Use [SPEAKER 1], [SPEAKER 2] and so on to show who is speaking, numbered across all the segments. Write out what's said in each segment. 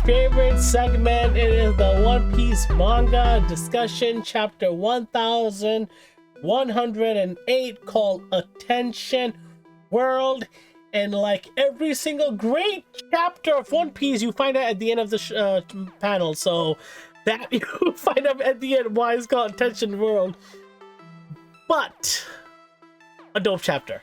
[SPEAKER 1] Favorite segment. It is the One Piece manga discussion, chapter 1108, called Attention World. And like every single great chapter of One Piece, you find out at the end of the panel. So that you find out at the end why it's called Attention World. But a dope chapter.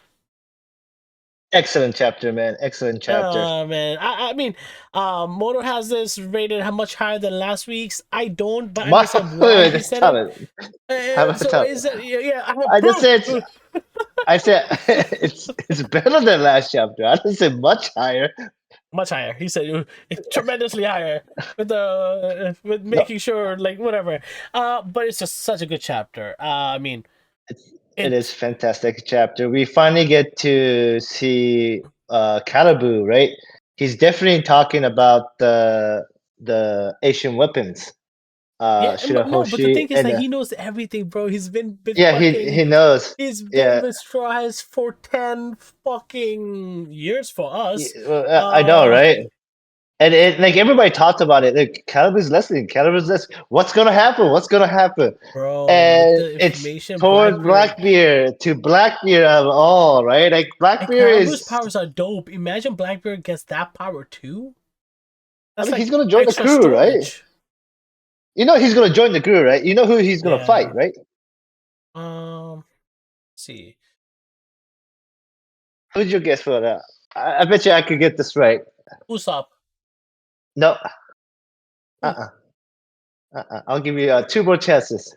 [SPEAKER 2] Excellent chapter, man. Excellent chapter.
[SPEAKER 1] Man, I mean, Moto has this rated much higher than last week's. I don't, but I understand why he said it. So is that, yeah,
[SPEAKER 2] I just said it's better than last chapter. I didn't say much higher.
[SPEAKER 1] Much higher. He said it's tremendously higher with making sure, like, whatever. But it's just such a good chapter. I mean,
[SPEAKER 2] it is fantastic chapter. We finally get to see Caribou, right? He's definitely talking about the Asian weapons.
[SPEAKER 1] No, but the thing is that he knows everything, bro. He's been
[SPEAKER 2] he knows.
[SPEAKER 1] He's been with Straw Hats for 10 fucking years for us.
[SPEAKER 2] I know, right? And like everybody talked about it. Like Caribou's listening. What's gonna happen? What's gonna happen?
[SPEAKER 1] Bro,
[SPEAKER 2] and it's towards Blackbeard to Blackbeard of all, right? Like Blackbeard
[SPEAKER 1] Caribou's powers are dope. Imagine Blackbeard gets that power too.
[SPEAKER 2] That's he's gonna join the crew, right? You know he's gonna join the crew, right? You know who he's gonna fight, right?
[SPEAKER 1] Let's see.
[SPEAKER 2] Who's your guess for that? I bet you I could get this right.
[SPEAKER 1] Usopp.
[SPEAKER 2] No. I'll give you 2 more chances.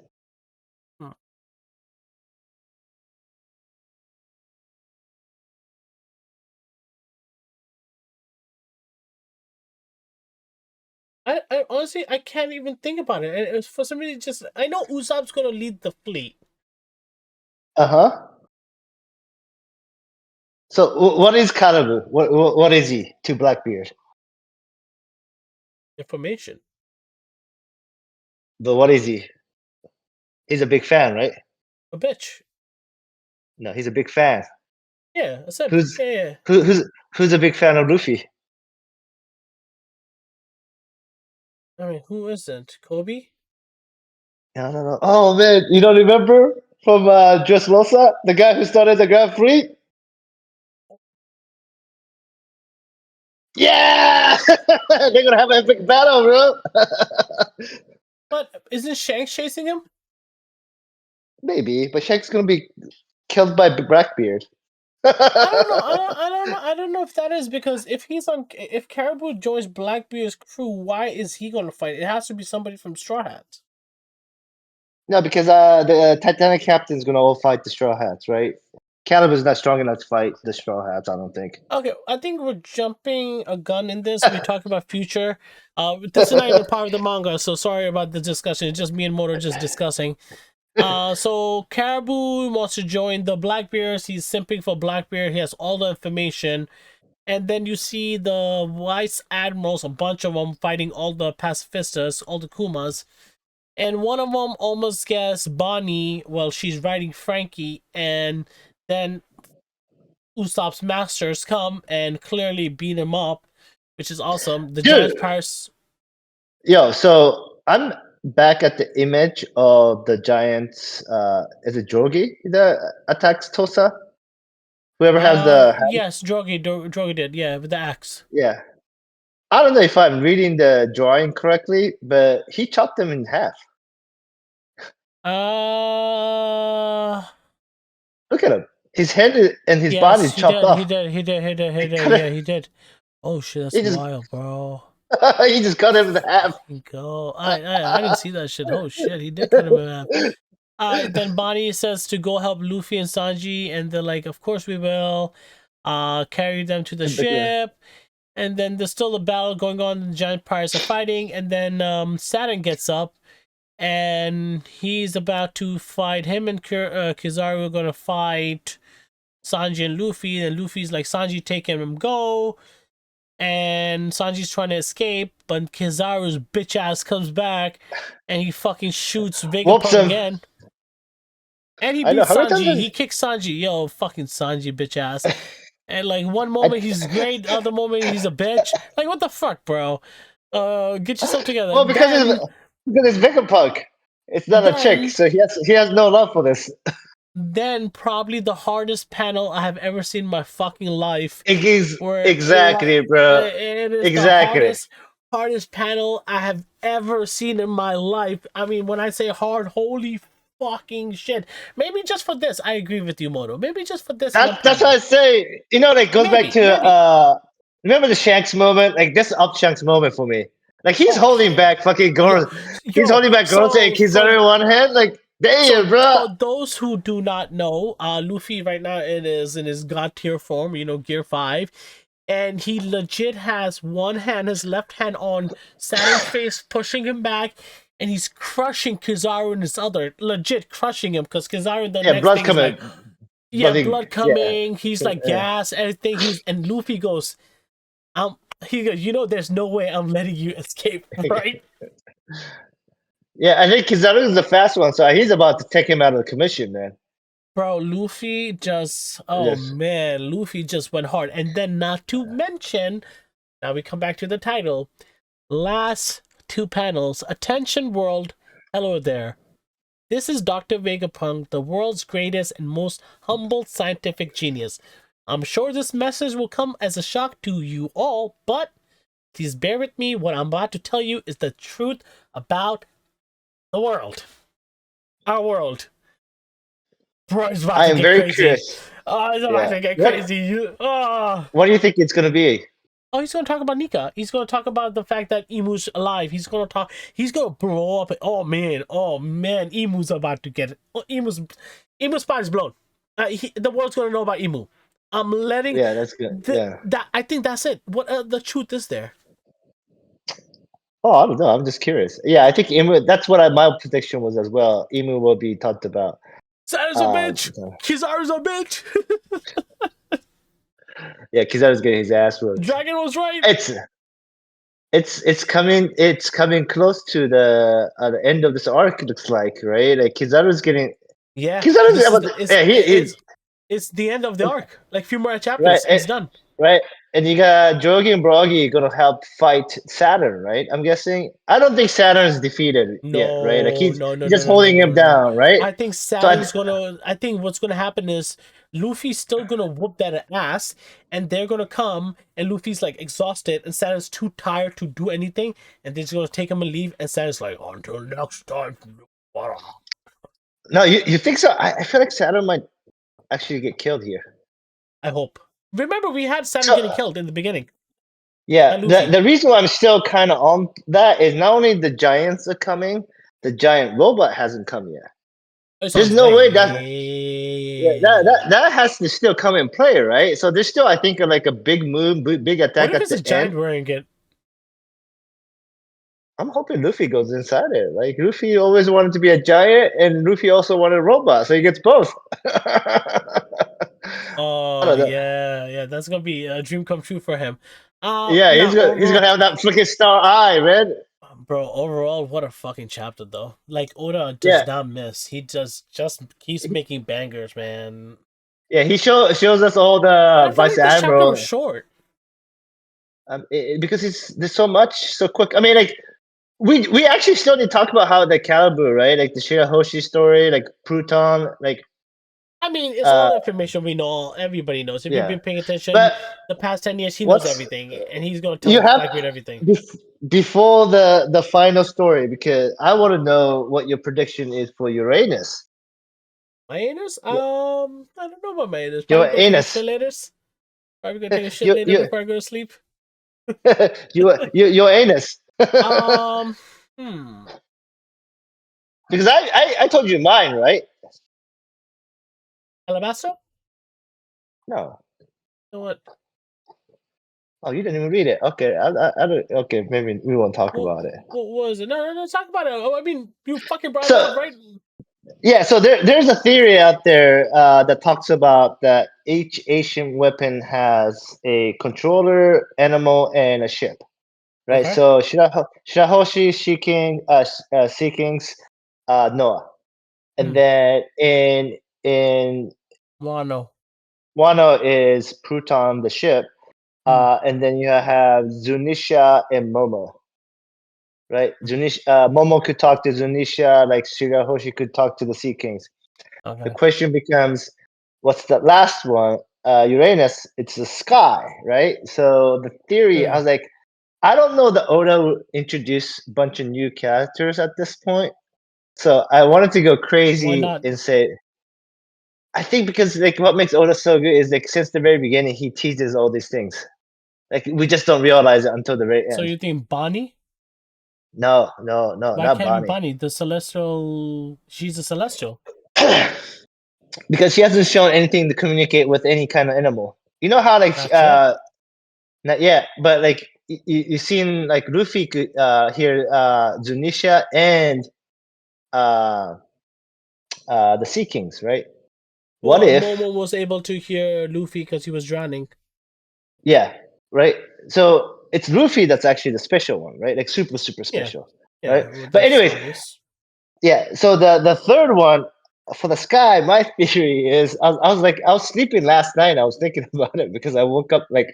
[SPEAKER 1] I honestly, I can't even think about it. And for some reason, I know Usopp's gonna lead the fleet.
[SPEAKER 2] So what is Caribou? What is he to Blackbeard?
[SPEAKER 1] Information.
[SPEAKER 2] But what is he? He's a big fan, right?
[SPEAKER 1] A bitch.
[SPEAKER 2] No, he's a big fan.
[SPEAKER 1] Yeah, I said.
[SPEAKER 2] Who's a big fan of Luffy?
[SPEAKER 1] I mean, who isn't? Kobe?
[SPEAKER 2] No. Oh man, you don't remember from Dressrosa, the guy who started the Grand Prix? Yeah, they're gonna have an epic battle, bro.
[SPEAKER 1] But isn't Shanks chasing him?
[SPEAKER 2] Maybe, but Shanks gonna be killed by Blackbeard.
[SPEAKER 1] I don't know if that is, because if Caribou joins Blackbeard's crew, why is he gonna fight? It has to be somebody from Straw Hats.
[SPEAKER 2] No, because the Titanic captain's gonna all fight the Straw Hats, right? Caribou's not strong enough to fight the Straw Hats, I don't think.
[SPEAKER 1] Okay, I think we're jumping a gun in this. We're talking about future. This is not even part of the manga, so sorry about the discussion. It's just me and Motor just discussing. So Caribou wants to join the Blackbeards. He's simping for Blackbeard. He has all the information. And then you see the Vice Admirals, a bunch of them, fighting all the pacifistas, all the Kumas. And one of them almost gets Bonnie while she's riding Frankie. And then Usopp's masters come and clearly beat him up, which is awesome. The Giant Pirates.
[SPEAKER 2] Yo, so I'm back at the image of the Giants. Is it Drogi that attacks Tosa? Whoever has the hand?
[SPEAKER 1] Yes, Drogi did, yeah, with the axe.
[SPEAKER 2] Yeah. I don't know if I'm reading the drawing correctly, but he chopped them in half. Look at him. His head and his body is chopped off.
[SPEAKER 1] He did. Oh shit, that's wild, bro.
[SPEAKER 2] He just cut him in half.
[SPEAKER 1] Go. I didn't see that shit. Oh shit, he did cut him in half. Then Bonnie says to go help Luffy and Sanji, and they're like, of course we will. Carry them to the ship. And then there's still a battle going on. The giant pirates are fighting, and then Saturn gets up, and he's about to fight. Him and Kizaru are gonna fight Sanji and Luffy. And Luffy's like, Sanji, take him, go. And Sanji's trying to escape, but Kizaru's bitch ass comes back, and he fucking shoots
[SPEAKER 2] Whoops
[SPEAKER 1] Vegapunk
[SPEAKER 2] him.
[SPEAKER 1] again. And he
[SPEAKER 2] I know
[SPEAKER 1] beats
[SPEAKER 2] how many times
[SPEAKER 1] Sanji. He kicks Sanji. Yo, fucking Sanji, bitch ass. And like one
[SPEAKER 2] I,
[SPEAKER 1] moment he's great, the other moment he's a bitch. Like what the fuck, bro? Get yourself together.
[SPEAKER 2] well, because it's Vegapunk. It's not a chick,
[SPEAKER 1] Then
[SPEAKER 2] so he has no love for this.
[SPEAKER 1] then probably the hardest panel I have ever seen in my fucking life.
[SPEAKER 2] It is
[SPEAKER 1] Where
[SPEAKER 2] exactly, bro.
[SPEAKER 1] it is the
[SPEAKER 2] Exactly.
[SPEAKER 1] hardest panel I have ever seen in my life. I mean, when I say hard, holy fucking shit. Maybe just for this, I agree with you, Moto. Maybe just for this one
[SPEAKER 2] That's
[SPEAKER 1] panel.
[SPEAKER 2] what I say. You know, like goes back
[SPEAKER 1] Maybe.
[SPEAKER 2] to remember the Shanks moment? Like this up Shanks moment for me. Like he's
[SPEAKER 1] Oh,
[SPEAKER 2] holding back fucking
[SPEAKER 1] yo,
[SPEAKER 2] Goro. He's holding back Goro and Kizaru in one hand. Like damn,
[SPEAKER 1] so
[SPEAKER 2] bro.
[SPEAKER 1] for those who do not know, Luffy right now it is in his god tier form, Gear 5. And he legit has one hand, his left hand on Saturn's face, pushing him back, and he's crushing Kizaru in his other, legit crushing him, because Kizaru the
[SPEAKER 2] Yeah,
[SPEAKER 1] next
[SPEAKER 2] blood
[SPEAKER 1] thing is
[SPEAKER 2] coming.
[SPEAKER 1] like, yeah,
[SPEAKER 2] Bloody,
[SPEAKER 1] blood
[SPEAKER 2] yeah.
[SPEAKER 1] coming, he's like
[SPEAKER 2] Yeah.
[SPEAKER 1] gas, everything, and Luffy goes, he goes, there's no way I'm letting you escape, right?
[SPEAKER 2] Yeah, I think Kizaru is the fast one, so he's about to take him out of the commission, man.
[SPEAKER 1] Bro, Luffy
[SPEAKER 2] Yes.
[SPEAKER 1] man, Luffy just went hard. And then not to mention, now we come back to the title, last two panels, attention world, hello there. This is Dr. Vegapunk, the world's greatest and most humble scientific genius. I'm sure this message will come as a shock to you all, but please bear with me. What I'm about to tell you is the truth about the world. Our world. Bro, it's about
[SPEAKER 2] I
[SPEAKER 1] to
[SPEAKER 2] am
[SPEAKER 1] get
[SPEAKER 2] very
[SPEAKER 1] crazy.
[SPEAKER 2] curious.
[SPEAKER 1] Oh, it's about
[SPEAKER 2] Yeah.
[SPEAKER 1] to get crazy.
[SPEAKER 2] What do you think it's gonna be?
[SPEAKER 1] Oh, he's gonna talk about Nika. He's gonna talk about the fact that Emu's alive. He's gonna talk. He's gonna blow up. Oh man. Emu's about to get it. Oh, Emu's spot is blown. The world's gonna know about Emu. I'm letting.
[SPEAKER 2] Yeah, that's good. Yeah.
[SPEAKER 1] That I think that's it. What the truth is there?
[SPEAKER 2] Oh, I don't know. I'm just curious. Yeah, I think Emu. That's what my prediction was as well. Emu will be talked about.
[SPEAKER 1] Saturn's a bitch. Kizaru's a bitch.
[SPEAKER 2] Yeah, Kizaru's getting his ass whooped.
[SPEAKER 1] Dragon was right.
[SPEAKER 2] It's coming. It's coming close to the end of this arc. It looks like, right? Like Kizaru's getting.
[SPEAKER 1] Yeah.
[SPEAKER 2] He's
[SPEAKER 1] It's the end of the arc. Like a few more
[SPEAKER 2] right.
[SPEAKER 1] chapters, and it's done.
[SPEAKER 2] Right, and you got Jogi and Brogy gonna help fight Saturn, right? I'm guessing. I don't think Saturn's defeated yet, right? Like he's just holding him down, right?
[SPEAKER 1] I think
[SPEAKER 2] So
[SPEAKER 1] Saturn's gonna. I think what's gonna happen is Luffy's still gonna whoop that ass, and they're gonna come, and Luffy's like exhausted, and Saturn's too tired to do anything, and they're just gonna take him and leave, and Saturn's like, until next time.
[SPEAKER 2] no, you think so? I feel like Saturn might actually get killed here.
[SPEAKER 1] I hope. Remember, we had Saturn
[SPEAKER 2] So,
[SPEAKER 1] getting killed in the beginning.
[SPEAKER 2] yeah,
[SPEAKER 1] By Luffy.
[SPEAKER 2] the reason why I'm still kind of on that is not only the giants are coming, the giant robot hasn't come yet. There's no way that has to still come in play, right? So there's still, I think, like a big move, big attack
[SPEAKER 1] What if
[SPEAKER 2] at
[SPEAKER 1] it's a
[SPEAKER 2] the
[SPEAKER 1] giant
[SPEAKER 2] end.
[SPEAKER 1] wearing it?
[SPEAKER 2] I'm hoping Luffy goes inside it. Like Luffy always wanted to be a giant, and Luffy also wanted a robot, so he gets both.
[SPEAKER 1] Oh yeah, that's gonna be a dream come true for him.
[SPEAKER 2] Yeah,
[SPEAKER 1] Now
[SPEAKER 2] he's gonna have that freaking star eye, man.
[SPEAKER 1] bro, overall, what a fucking chapter though. Like Oda does
[SPEAKER 2] Yeah,
[SPEAKER 1] not miss. He just keeps making bangers, man.
[SPEAKER 2] yeah. He shows us all
[SPEAKER 1] But I
[SPEAKER 2] the
[SPEAKER 1] feel
[SPEAKER 2] vice
[SPEAKER 1] like this chapter was
[SPEAKER 2] admiral
[SPEAKER 1] short.
[SPEAKER 2] because there's so much so quick. I mean, like we actually still need to talk about how the Caribou, right? Like the Shirahoshi story, like Pluton, like
[SPEAKER 1] I mean, it's all information we know. Everybody knows. If you've
[SPEAKER 2] yeah.
[SPEAKER 1] been paying attention
[SPEAKER 2] But
[SPEAKER 1] the past 10 years, he knows
[SPEAKER 2] what's
[SPEAKER 1] everything, and he's gonna
[SPEAKER 2] you
[SPEAKER 1] tell
[SPEAKER 2] have
[SPEAKER 1] Blackbeard everything.
[SPEAKER 2] before the final story, because I want to know what your prediction is for Uranus.
[SPEAKER 1] My anus? I don't know about my anus.
[SPEAKER 2] Your
[SPEAKER 1] Probably gonna take a
[SPEAKER 2] anus.
[SPEAKER 1] shit later. Probably gonna take a shit later before I go to sleep.
[SPEAKER 2] Your anus.
[SPEAKER 1] Hmm.
[SPEAKER 2] Because I told you mine, right?
[SPEAKER 1] Alabasta?
[SPEAKER 2] No.
[SPEAKER 1] You know what?
[SPEAKER 2] Oh, you didn't even read it. Okay, I don't. Okay, maybe we won't talk about it.
[SPEAKER 1] What was it? No, talk about it. Oh, I mean, you fucking brought it
[SPEAKER 2] So
[SPEAKER 1] up, right?
[SPEAKER 2] yeah, so there's a theory out there that talks about that each Asian weapon has a controller, animal, and a ship. Right.
[SPEAKER 1] Okay.
[SPEAKER 2] So Shirahoshi, Shiking, Seekings, Noah, and then in
[SPEAKER 1] Wano.
[SPEAKER 2] Wano is Pruton, the ship, and then you have Zunisha and Momo. Right, Momo could talk to Zunisha, like Shirahoshi could talk to the Sea Kings. The
[SPEAKER 1] Okay.
[SPEAKER 2] question becomes, what's the last one? Uranus. It's the sky, right? So the theory, I was like, I don't know that Oda will introduce a bunch of new characters at this point. So I wanted to go
[SPEAKER 1] Why
[SPEAKER 2] crazy
[SPEAKER 1] not?
[SPEAKER 2] and say, I think because like what makes Oda so good is like since the very beginning he teases all these things. Like we just don't realize it until the very
[SPEAKER 1] So
[SPEAKER 2] end.
[SPEAKER 1] you think Bonnie?
[SPEAKER 2] No,
[SPEAKER 1] Why
[SPEAKER 2] not
[SPEAKER 1] can't it be
[SPEAKER 2] Bonnie.
[SPEAKER 1] Bonnie? The celestial. She's a celestial.
[SPEAKER 2] Because she hasn't shown anything to communicate with any kind of animal. You know how like
[SPEAKER 1] Not yet.
[SPEAKER 2] not yet, but like you seen like Luffy could hear Zunisha and uh the Sea Kings, right? What
[SPEAKER 1] Well,
[SPEAKER 2] if
[SPEAKER 1] Momo was able to hear Luffy because he was drowning.
[SPEAKER 2] yeah, right? So it's Luffy that's actually the special one, right? Like super
[SPEAKER 1] Yeah.
[SPEAKER 2] special, right?
[SPEAKER 1] Yeah. Well,
[SPEAKER 2] But
[SPEAKER 1] that's
[SPEAKER 2] anyways,
[SPEAKER 1] obvious.
[SPEAKER 2] yeah. So the third one for the sky, my theory is I was like I was sleeping last night. I was thinking about it because I woke up like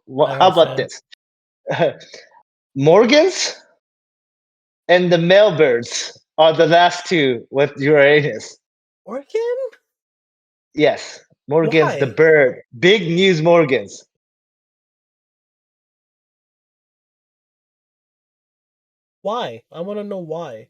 [SPEAKER 2] what?
[SPEAKER 1] I
[SPEAKER 2] How
[SPEAKER 1] heard
[SPEAKER 2] about
[SPEAKER 1] so.
[SPEAKER 2] this? Morgans and the Mailbirds are the last two with Uranus.
[SPEAKER 1] Organ?
[SPEAKER 2] Yes, Morgans the
[SPEAKER 1] Why?
[SPEAKER 2] bird, big news Morgans.
[SPEAKER 1] Why? I want to know why.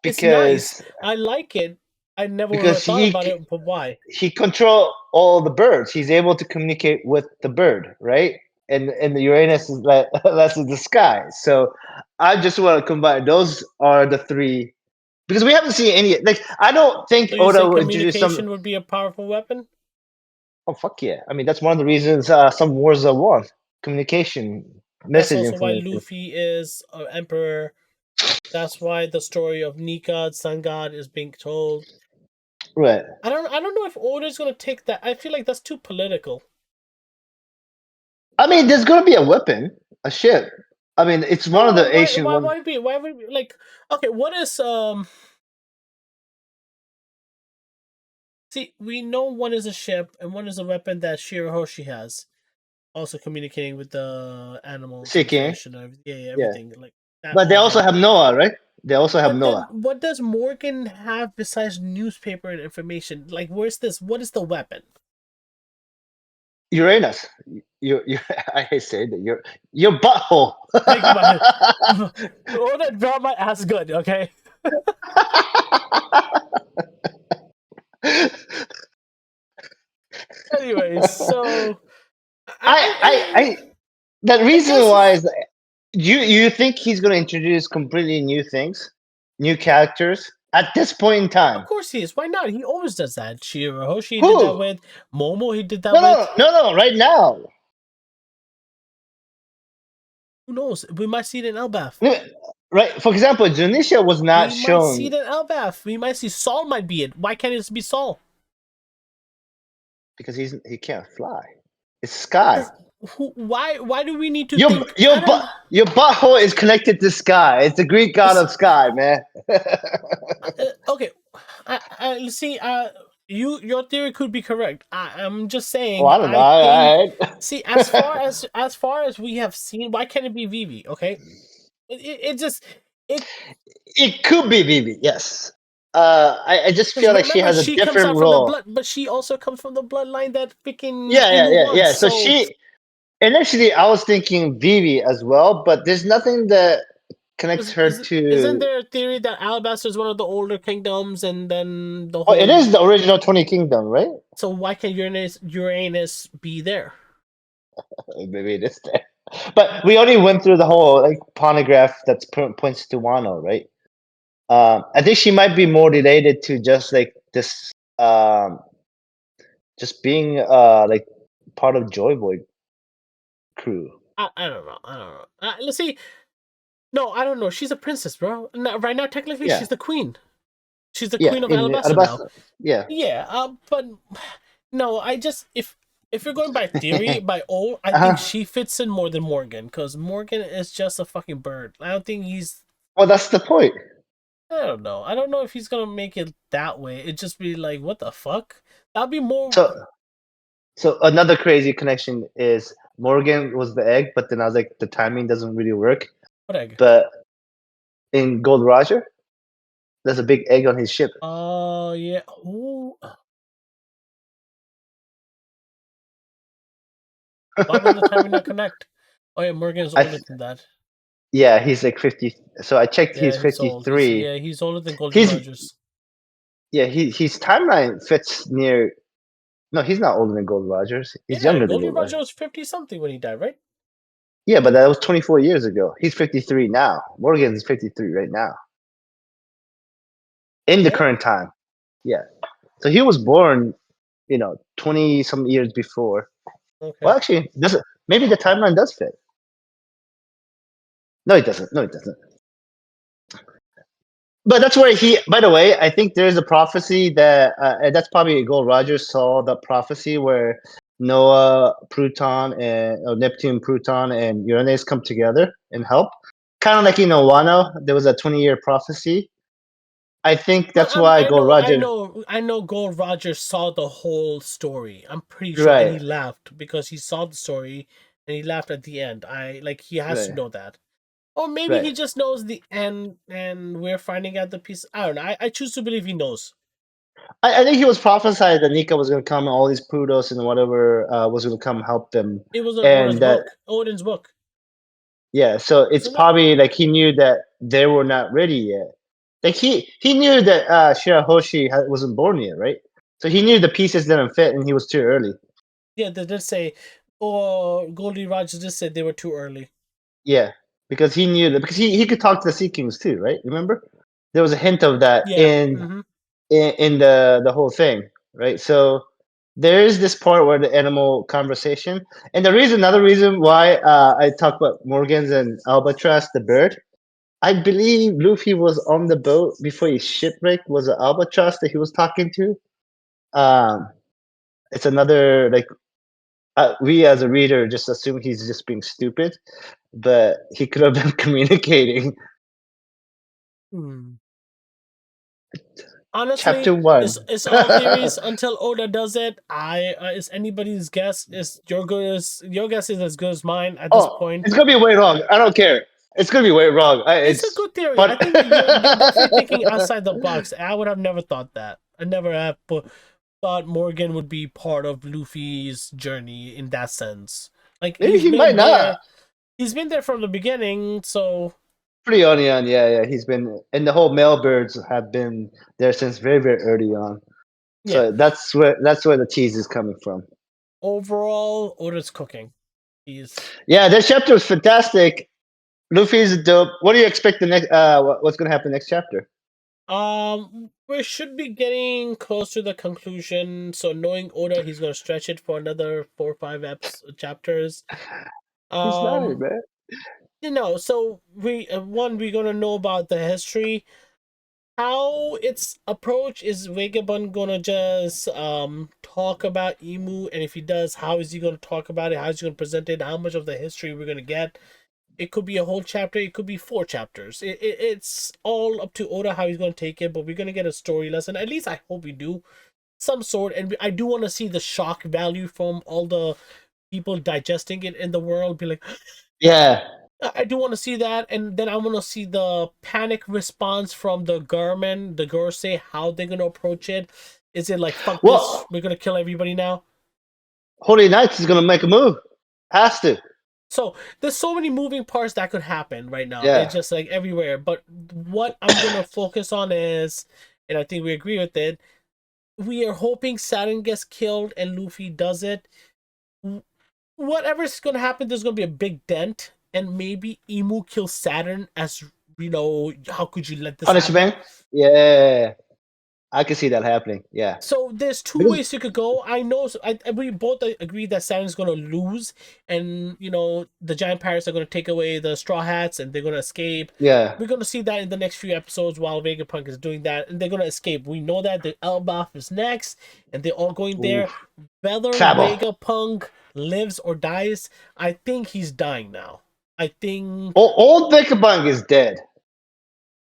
[SPEAKER 1] It's nice.
[SPEAKER 2] Because
[SPEAKER 1] I like it. I never would have
[SPEAKER 2] because
[SPEAKER 1] thought about it, but why?
[SPEAKER 2] he control all the birds. He's able to communicate with the bird, right? And the Uranus is like that's in the sky. So I just want to combine. Those are the three because we haven't seen any. Like I don't think
[SPEAKER 1] So you
[SPEAKER 2] Oda
[SPEAKER 1] say
[SPEAKER 2] will introduce some.
[SPEAKER 1] communication would be a powerful weapon?
[SPEAKER 2] Oh fuck yeah! I mean that's one of the reasons some wars are won. Communication,
[SPEAKER 1] That's
[SPEAKER 2] message
[SPEAKER 1] also why
[SPEAKER 2] information.
[SPEAKER 1] Luffy is an emperor. That's why the story of Nika, Sun God, is being told.
[SPEAKER 2] Right.
[SPEAKER 1] I don't know if Oda's gonna take that. I feel like that's too political.
[SPEAKER 2] I mean, there's gonna be a weapon, a ship. I mean, it's one of
[SPEAKER 1] No,
[SPEAKER 2] the Asian ones.
[SPEAKER 1] why would be like okay, what is see, we know one is a ship and one is a weapon that Shirahoshi has. Also communicating with the animals and
[SPEAKER 2] Seeking,
[SPEAKER 1] fish and everything. Yeah,
[SPEAKER 2] yeah.
[SPEAKER 1] everything. Like that
[SPEAKER 2] But they
[SPEAKER 1] all
[SPEAKER 2] also
[SPEAKER 1] there.
[SPEAKER 2] have Noah, right? They also have
[SPEAKER 1] But then
[SPEAKER 2] Noah.
[SPEAKER 1] what does Morgan have besides newspaper and information? Like where's this what is the weapon?
[SPEAKER 2] Uranus. You I said that your butthole.
[SPEAKER 1] Think about it. Oda draw my ass good, okay? Anyways, so
[SPEAKER 2] I the
[SPEAKER 1] I
[SPEAKER 2] reason
[SPEAKER 1] guess
[SPEAKER 2] why is you think he's gonna introduce completely new things, new characters at this point in
[SPEAKER 1] of
[SPEAKER 2] time.
[SPEAKER 1] course he is. Why not? He always does that. Shirahoshi did that
[SPEAKER 2] Who?
[SPEAKER 1] with Momo. He did that
[SPEAKER 2] No,
[SPEAKER 1] with.
[SPEAKER 2] right now.
[SPEAKER 1] Who knows? We might see it in Elbaf.
[SPEAKER 2] Right. For example, Janisha was not
[SPEAKER 1] We might see
[SPEAKER 2] shown
[SPEAKER 1] it in Elbaf. We might see Saul might be it. Why can't it be Saul?
[SPEAKER 2] because he can't fly. It's sky.
[SPEAKER 1] Because why do we need to think? I don't.
[SPEAKER 2] Your butthole is connected to sky. It's the Greek god
[SPEAKER 1] It's,
[SPEAKER 2] of sky, man.
[SPEAKER 1] okay, I see. Your theory could be correct. I'm just
[SPEAKER 2] Well,
[SPEAKER 1] saying.
[SPEAKER 2] I don't know.
[SPEAKER 1] I think.
[SPEAKER 2] I
[SPEAKER 1] See, as far as we have seen, why can't it be Vivi? Okay, it just it
[SPEAKER 2] it could be Vivi. Yes. I just
[SPEAKER 1] because
[SPEAKER 2] feel like she
[SPEAKER 1] remember
[SPEAKER 2] has a
[SPEAKER 1] she comes
[SPEAKER 2] different
[SPEAKER 1] out from the
[SPEAKER 2] role.
[SPEAKER 1] blood, but she also comes from the bloodline that freaking Inu
[SPEAKER 2] Yeah.
[SPEAKER 1] wants.
[SPEAKER 2] So
[SPEAKER 1] So
[SPEAKER 2] she initially I was thinking Vivi as well, but there's nothing that connects her
[SPEAKER 1] isn't
[SPEAKER 2] to.
[SPEAKER 1] there a theory that Alabasta is one of the older kingdoms, and then the
[SPEAKER 2] Oh, it
[SPEAKER 1] whole
[SPEAKER 2] is the original 20 Kingdom, right?
[SPEAKER 1] so why can't Uranus be there?
[SPEAKER 2] Maybe it is there. But we only went through the whole like pornograph that points to Wano, right? I think she might be more related to just like this, just being like part of Joy Boy crew.
[SPEAKER 1] I don't know. I don't know. Let's see. No, I don't know. She's a princess, bro. No, right now, technically,
[SPEAKER 2] Yeah,
[SPEAKER 1] she's the queen. She's the
[SPEAKER 2] yeah,
[SPEAKER 1] queen of
[SPEAKER 2] in
[SPEAKER 1] Alabasta now.
[SPEAKER 2] Alabasta. Yeah.
[SPEAKER 1] Yeah. But no, I just if you're going by theory, by old, I think
[SPEAKER 2] Uh-huh.
[SPEAKER 1] she fits in more than Morgan because Morgan is just a fucking bird. I don't think he's.
[SPEAKER 2] Well, that's the point.
[SPEAKER 1] I don't know. I don't know if he's gonna make it that way. It'd just be like, what the fuck? That'd be more.
[SPEAKER 2] So, so another crazy connection is Morgan was the egg, but then I was like, the timing doesn't really work.
[SPEAKER 1] What egg?
[SPEAKER 2] But in Gold Roger, there's a big egg on his ship.
[SPEAKER 1] Oh yeah. Ooh. Why does the timing not connect? Oh yeah, Morgan is
[SPEAKER 2] I
[SPEAKER 1] older
[SPEAKER 2] th-
[SPEAKER 1] than that.
[SPEAKER 2] yeah, he's like 50. So I checked,
[SPEAKER 1] Yeah,
[SPEAKER 2] he's
[SPEAKER 1] he's old. He's
[SPEAKER 2] 53.
[SPEAKER 1] yeah, he's older than Goldie
[SPEAKER 2] He's
[SPEAKER 1] Rogers.
[SPEAKER 2] yeah, his timeline fits near. No, he's not older than Gold Rogers. He's
[SPEAKER 1] Yeah,
[SPEAKER 2] younger than
[SPEAKER 1] Goldie
[SPEAKER 2] Gold
[SPEAKER 1] Rogers
[SPEAKER 2] Rogers.
[SPEAKER 1] was 50 something when he died, right?
[SPEAKER 2] Yeah, but that was 24 years ago. He's 53 now. Morgan's 53 right now in the
[SPEAKER 1] Yeah.
[SPEAKER 2] current time. Yeah. So he was born, 20 some years before.
[SPEAKER 1] Okay.
[SPEAKER 2] Well, actually, doesn't maybe the timeline does fit. No, it doesn't. No, it doesn't. But that's where he. By the way, I think there's a prophecy that and that's probably Gold Rogers saw the prophecy where Noah, Pluton, and Neptune, Pluton, and Uranus come together and help. Kind of like in Wano, there was a 20-year prophecy. I think
[SPEAKER 1] Well,
[SPEAKER 2] that's why
[SPEAKER 1] I
[SPEAKER 2] Gold
[SPEAKER 1] know, I
[SPEAKER 2] Roger.
[SPEAKER 1] know, I know. Gold Rogers saw the whole story. I'm pretty sure, and
[SPEAKER 2] Right,
[SPEAKER 1] he laughed because he saw the story and he laughed at the end. I like he has to
[SPEAKER 2] right,
[SPEAKER 1] know that, or maybe
[SPEAKER 2] right.
[SPEAKER 1] he just knows the end, and we're finding out the piece. I don't know. I choose to believe he knows.
[SPEAKER 2] I think he was prophesied that Nika was going to come and all these Plutos and whatever was going to come help them,
[SPEAKER 1] It was in Oda's
[SPEAKER 2] and that
[SPEAKER 1] book, Odin's book,
[SPEAKER 2] yeah. So it's
[SPEAKER 1] isn't it?
[SPEAKER 2] probably like he knew that they were not ready yet. Like he knew that Shirahoshi wasn't born yet, right? So he knew the pieces didn't fit, and he was too early.
[SPEAKER 1] Yeah, they did say, or Goldie Rogers just said they were too early.
[SPEAKER 2] Yeah, because he knew that because he could talk to the Sea Kings too, right? Remember, there was a hint of that
[SPEAKER 1] Yeah.
[SPEAKER 2] in
[SPEAKER 1] Mm-hmm.
[SPEAKER 2] in the whole thing, right? So there is this part where the animal conversation, and another reason why I talk about Morgans and Albatross, the bird. I believe Luffy was on the boat before he shipwrecked. Was it Albatross that he was talking to? Um, it's another like we as a reader just assume he's just being stupid, but he could have been communicating.
[SPEAKER 1] Hmm. Honestly,
[SPEAKER 2] Chapter one.
[SPEAKER 1] it's all theories until Oda does it. It's anybody's guess. Is your guess is as good as mine at this
[SPEAKER 2] Oh,
[SPEAKER 1] point.
[SPEAKER 2] it's gonna be way wrong. I don't care. It's gonna be way wrong.
[SPEAKER 1] It's a
[SPEAKER 2] It's
[SPEAKER 1] good theory.
[SPEAKER 2] fun.
[SPEAKER 1] I think you're definitely thinking outside the box. I would have never thought that. I never have thought Morgan would be part of Luffy's journey in that sense. Like
[SPEAKER 2] Maybe he might not.
[SPEAKER 1] He's been there from the beginning. So
[SPEAKER 2] Pretty early on, yeah. He's been, and the whole male birds have been there since very, very early on.
[SPEAKER 1] yeah,
[SPEAKER 2] So that's where the cheese is coming from.
[SPEAKER 1] overall, Oda's cooking. He's
[SPEAKER 2] Yeah, that chapter was fantastic. Luffy's dope. What do you expect the next? What's gonna happen next chapter?
[SPEAKER 1] we should be getting close to the conclusion. So knowing Oda, he's gonna stretch it for another 4 or 5 chapters.
[SPEAKER 2] He's married,
[SPEAKER 1] Um,
[SPEAKER 2] man.
[SPEAKER 1] so we're gonna know about the history. How its approach is Vagabond gonna just talk about Emu, and if he does, how is he gonna talk about it? How is he gonna present it? How much of the history we're gonna get? It could be a whole chapter. It could be 4 chapters. It's all up to Oda how he's gonna take it. But we're gonna get a story lesson. At least I hope we do some sort. And I do want to see the shock value from all the people digesting it in the world. Be like,
[SPEAKER 2] Yeah.
[SPEAKER 1] I do want to see that, and then I want to see the panic response from the Garmin, the Gorosei, how they're gonna approach it. Is it like fuck this?
[SPEAKER 2] Well,
[SPEAKER 1] We're gonna kill everybody now.
[SPEAKER 2] Holy Knights is gonna make a move. Has to.
[SPEAKER 1] So there's so many moving parts that could happen right now. It's
[SPEAKER 2] Yeah.
[SPEAKER 1] just like everywhere. But what I'm gonna focus on is, and I think we agree with it. We are hoping Saturn gets killed and Luffy does it. Whatever's gonna happen, there's gonna be a big dent, and maybe Emu kills Saturn as how could you let this happen?
[SPEAKER 2] Punishment. Yeah. I can see that happening. Yeah.
[SPEAKER 1] So there's two
[SPEAKER 2] Because
[SPEAKER 1] ways you could go. I know we both agree that Saturn's going to lose, and the giant pirates are going to take away the straw hats, and they're going to escape.
[SPEAKER 2] yeah.
[SPEAKER 1] We're going to see that in the next few episodes while Vegapunk is doing that, and they're going to escape. We know that the Elbaf is next, and they're all going
[SPEAKER 2] Ooh,
[SPEAKER 1] there. Whether
[SPEAKER 2] travel.
[SPEAKER 1] Vegapunk lives or dies, I think he's dying now. I think
[SPEAKER 2] Old Vegapunk is dead.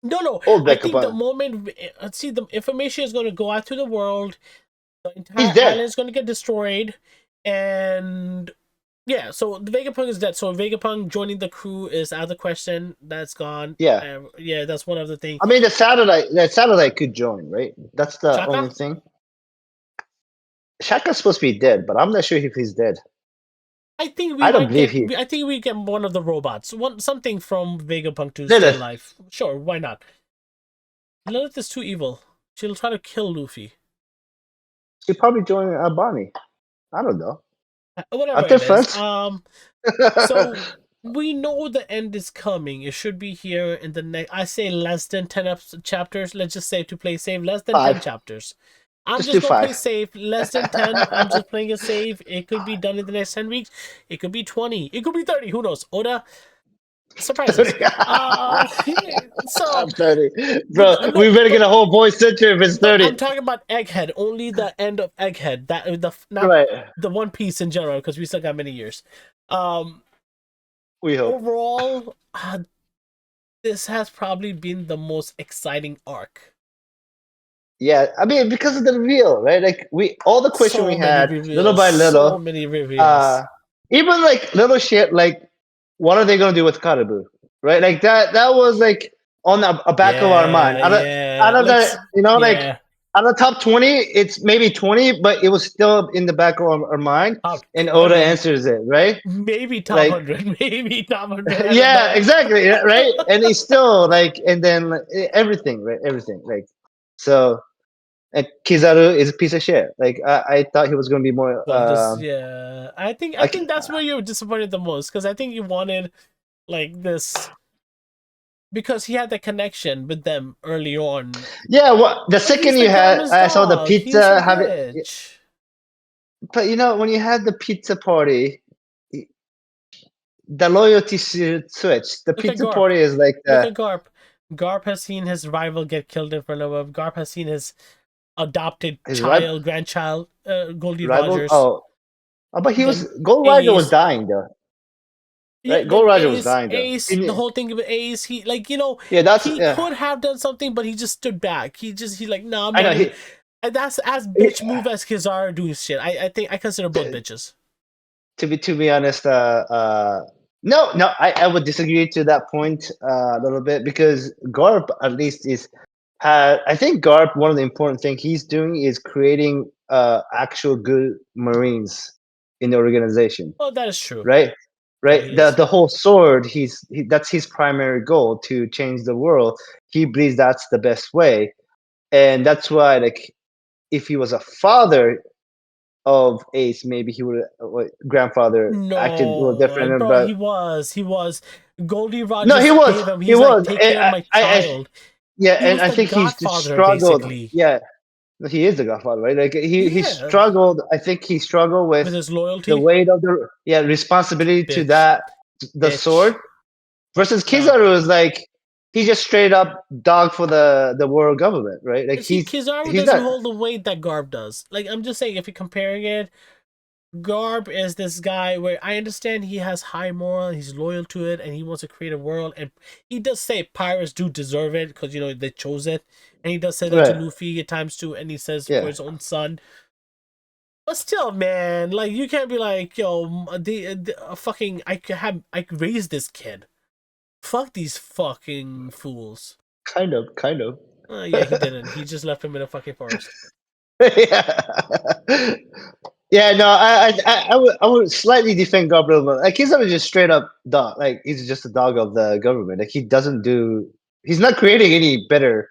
[SPEAKER 1] no.
[SPEAKER 2] Old
[SPEAKER 1] I think the
[SPEAKER 2] Vegapunk.
[SPEAKER 1] moment see the information is going to go out to the world, the
[SPEAKER 2] He's
[SPEAKER 1] entire
[SPEAKER 2] dead.
[SPEAKER 1] island is going to get destroyed, and yeah, so the Vegapunk is dead. So Vegapunk joining the crew is out of the question. That's gone.
[SPEAKER 2] Yeah.
[SPEAKER 1] Yeah, that's one of the things.
[SPEAKER 2] I mean, the satellite could join, right? That's the only
[SPEAKER 1] Chaka,
[SPEAKER 2] thing. Shaka's supposed to be dead, but I'm not sure if he's dead.
[SPEAKER 1] I think we
[SPEAKER 2] I don't
[SPEAKER 1] might
[SPEAKER 2] believe
[SPEAKER 1] get.
[SPEAKER 2] he.
[SPEAKER 1] I think we get one of the robots. Something from Vegapunk to stay
[SPEAKER 2] Lilith.
[SPEAKER 1] alive. Sure, why not? Lilith is too evil. She'll try to kill Luffy.
[SPEAKER 2] She probably joined Bonnie. I don't know.
[SPEAKER 1] Whatever
[SPEAKER 2] Aren't they
[SPEAKER 1] it is.
[SPEAKER 2] friends?
[SPEAKER 1] So we know the end is coming. It should be here in the next. I say less than 10 chapters. Let's just say to play safe, less than 10
[SPEAKER 2] 5.
[SPEAKER 1] chapters. I'm
[SPEAKER 2] Just
[SPEAKER 1] just
[SPEAKER 2] do
[SPEAKER 1] gonna play
[SPEAKER 2] 5.
[SPEAKER 1] safe. Less than 10. I'm just playing it safe. It could be done in the next 10 weeks. It could be 20. It could be 30. Who knows? Oda, surprises.
[SPEAKER 2] 30.
[SPEAKER 1] So
[SPEAKER 2] I'm 30.
[SPEAKER 1] but
[SPEAKER 2] Bro, we better get
[SPEAKER 1] but
[SPEAKER 2] a whole voice center if it's
[SPEAKER 1] no,
[SPEAKER 2] 30.
[SPEAKER 1] I'm talking about Egghead. Only the end of Egghead. That not
[SPEAKER 2] Right.
[SPEAKER 1] the One Piece in general, because we still got many years. Um,
[SPEAKER 2] We hope.
[SPEAKER 1] Overall, this has probably been the most exciting arc.
[SPEAKER 2] Yeah, I mean, because of the reveal, right? Like all the question we
[SPEAKER 1] So many
[SPEAKER 2] had, little
[SPEAKER 1] reveals.
[SPEAKER 2] by
[SPEAKER 1] So
[SPEAKER 2] little,
[SPEAKER 1] many reveals.
[SPEAKER 2] uh, even like little shit, like what are they gonna do with Karabu, right? Like that was like on the back of our mind.
[SPEAKER 1] Yeah,
[SPEAKER 2] Out
[SPEAKER 1] yeah.
[SPEAKER 2] of the, like
[SPEAKER 1] Yeah.
[SPEAKER 2] out of the top 20, it's maybe 20, but it was still in the back of our mind.
[SPEAKER 1] Top,
[SPEAKER 2] And
[SPEAKER 1] I
[SPEAKER 2] Oda
[SPEAKER 1] mean,
[SPEAKER 2] answers it, right?
[SPEAKER 1] maybe top
[SPEAKER 2] Like
[SPEAKER 1] 100. Maybe top 100. I don't
[SPEAKER 2] yeah,
[SPEAKER 1] know.
[SPEAKER 2] exactly, right? And he's still like, and then everything, right? Everything, like so. And Kizaru is a piece of shit. Like I thought he was gonna be more.
[SPEAKER 1] Well, just yeah. I
[SPEAKER 2] Like
[SPEAKER 1] think that's where you're disappointed the most, because I think you wanted like this, because he had that connection with them early on.
[SPEAKER 2] yeah, what the
[SPEAKER 1] But he's
[SPEAKER 2] second
[SPEAKER 1] the
[SPEAKER 2] you had,
[SPEAKER 1] grandma's
[SPEAKER 2] I saw the
[SPEAKER 1] dog. He's a
[SPEAKER 2] pizza have it.
[SPEAKER 1] bitch.
[SPEAKER 2] But when you had the pizza party, the loyalty switch. The
[SPEAKER 1] Look at
[SPEAKER 2] pizza
[SPEAKER 1] Garp.
[SPEAKER 2] party is like
[SPEAKER 1] Look
[SPEAKER 2] the
[SPEAKER 1] at Garp. Garp has seen his rival get killed in front of him. Garp has seen his adopted
[SPEAKER 2] his
[SPEAKER 1] child, grandchild, Goldie
[SPEAKER 2] rival.
[SPEAKER 1] Rogers.
[SPEAKER 2] Oh, but he was
[SPEAKER 1] Then
[SPEAKER 2] Gold Roger was
[SPEAKER 1] Ace.
[SPEAKER 2] dying though,
[SPEAKER 1] Yeah,
[SPEAKER 2] right? Gold
[SPEAKER 1] then
[SPEAKER 2] Roger was
[SPEAKER 1] Ace,
[SPEAKER 2] dying though.
[SPEAKER 1] The whole thing with Ace, he
[SPEAKER 2] Yeah, that's
[SPEAKER 1] he
[SPEAKER 2] yeah.
[SPEAKER 1] could have done something, but he just stood back. He like, no, I'm
[SPEAKER 2] I
[SPEAKER 1] not
[SPEAKER 2] know
[SPEAKER 1] even. And that's as
[SPEAKER 2] he
[SPEAKER 1] bitch move as Kizaru doing shit. I think I consider both bitches.
[SPEAKER 2] to be honest, no, I would disagree to that point a little bit because Garp at least is had. I think Garp, one of the important thing he's doing is creating actual good Marines in the organization,
[SPEAKER 1] Oh, that is true.
[SPEAKER 2] right?
[SPEAKER 1] Yeah,
[SPEAKER 2] Right.
[SPEAKER 1] he
[SPEAKER 2] The
[SPEAKER 1] is.
[SPEAKER 2] the whole sword. That's his primary goal to change the world. He believes that's the best way, and that's why like if he was a father of Ace, maybe he would grandfather acted a little
[SPEAKER 1] No,
[SPEAKER 2] different.
[SPEAKER 1] bro,
[SPEAKER 2] But
[SPEAKER 1] he was. Goldie
[SPEAKER 2] no,
[SPEAKER 1] Rogers gave him.
[SPEAKER 2] he
[SPEAKER 1] He's like,
[SPEAKER 2] was.
[SPEAKER 1] take
[SPEAKER 2] And
[SPEAKER 1] care of my
[SPEAKER 2] I
[SPEAKER 1] child.
[SPEAKER 2] yeah,
[SPEAKER 1] He
[SPEAKER 2] and
[SPEAKER 1] was
[SPEAKER 2] I
[SPEAKER 1] the
[SPEAKER 2] think he's just
[SPEAKER 1] godfather,
[SPEAKER 2] struggled.
[SPEAKER 1] basically.
[SPEAKER 2] Yeah, he is the Godfather, right? Like he
[SPEAKER 1] Yeah,
[SPEAKER 2] struggled. I think he struggled with
[SPEAKER 1] with his
[SPEAKER 2] the
[SPEAKER 1] loyalty.
[SPEAKER 2] weight of the responsibility to
[SPEAKER 1] Bitch,
[SPEAKER 2] that the sword
[SPEAKER 1] bitch.
[SPEAKER 2] versus
[SPEAKER 1] No.
[SPEAKER 2] Kizaru is like he just straight up dog for the world government, right? Like
[SPEAKER 1] See, Kizaru
[SPEAKER 2] he's
[SPEAKER 1] doesn't
[SPEAKER 2] not.
[SPEAKER 1] hold the weight that Garb does. Like, I'm just saying, if you're comparing it, Garb is this guy where I understand he has high moral, he's loyal to it, and he wants to create a world. And he does say pirates do deserve it because they chose it, and he does say that to
[SPEAKER 2] Right.
[SPEAKER 1] Luffy at times too, and he says for
[SPEAKER 2] Yeah.
[SPEAKER 1] his own son. But still, man, like you can't be like, yo, fucking, I raised this kid. Fuck these fucking fools.
[SPEAKER 2] Kind of.
[SPEAKER 1] Yeah, he didn't. He just left him in a fucking forest.
[SPEAKER 2] Yeah. Yeah, no, I would slightly defend Gabriel, but like he's not just straight up dog. Like he's just a dog of the government. Like he's not creating any better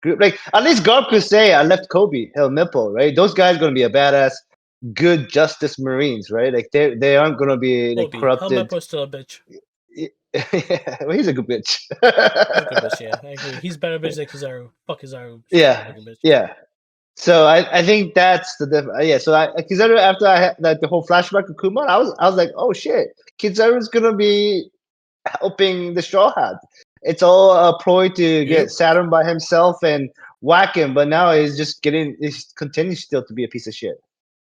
[SPEAKER 2] group. Like at least Garb could say, "I left Kobe, Hell Mippo," right? Those guys gonna be a badass, good Justice Marines, right? Like they aren't gonna be like
[SPEAKER 1] Kobe,
[SPEAKER 2] corrupted.
[SPEAKER 1] Helmeppo's still a bitch.
[SPEAKER 2] Yeah, well, he's a good bitch.
[SPEAKER 1] He's a good bitch, yeah. I agree. He's better bitch than Kizaru. Fuck Kizaru. Stupid
[SPEAKER 2] Yeah,
[SPEAKER 1] fucking bitch.
[SPEAKER 2] yeah. So I think that's the yeah. So Kizaru, after I had like the whole flashback of Kuma, I was like, oh shit, Kizaru's gonna be helping the Straw Hat. It's all a ploy to
[SPEAKER 1] Yep.
[SPEAKER 2] get Saturn by himself and whack him, but now he's just he's continues still to be a piece of shit.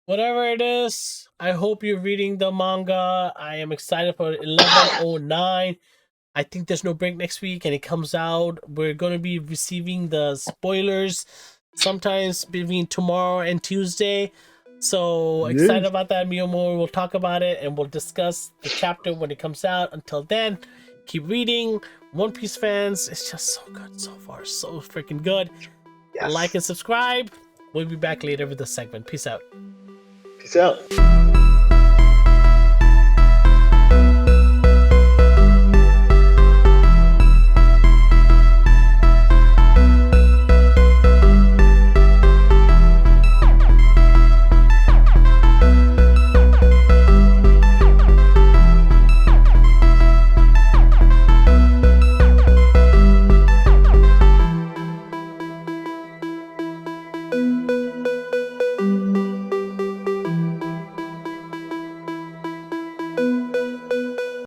[SPEAKER 1] Whatever it is, I hope you're reading the manga. I am excited for 1109. I think there's no break next week and it comes out. We're going to be receiving the spoilers sometimes between tomorrow and Tuesday. So excited about that, Miyomo. We'll talk about it and we'll discuss the chapter when it comes out. Until then, keep reading. One Piece fans, it's just so good so far. So freaking good.
[SPEAKER 2] Yes.
[SPEAKER 1] Like and subscribe. We'll be back later with the segment. Peace out.
[SPEAKER 2] Peace out.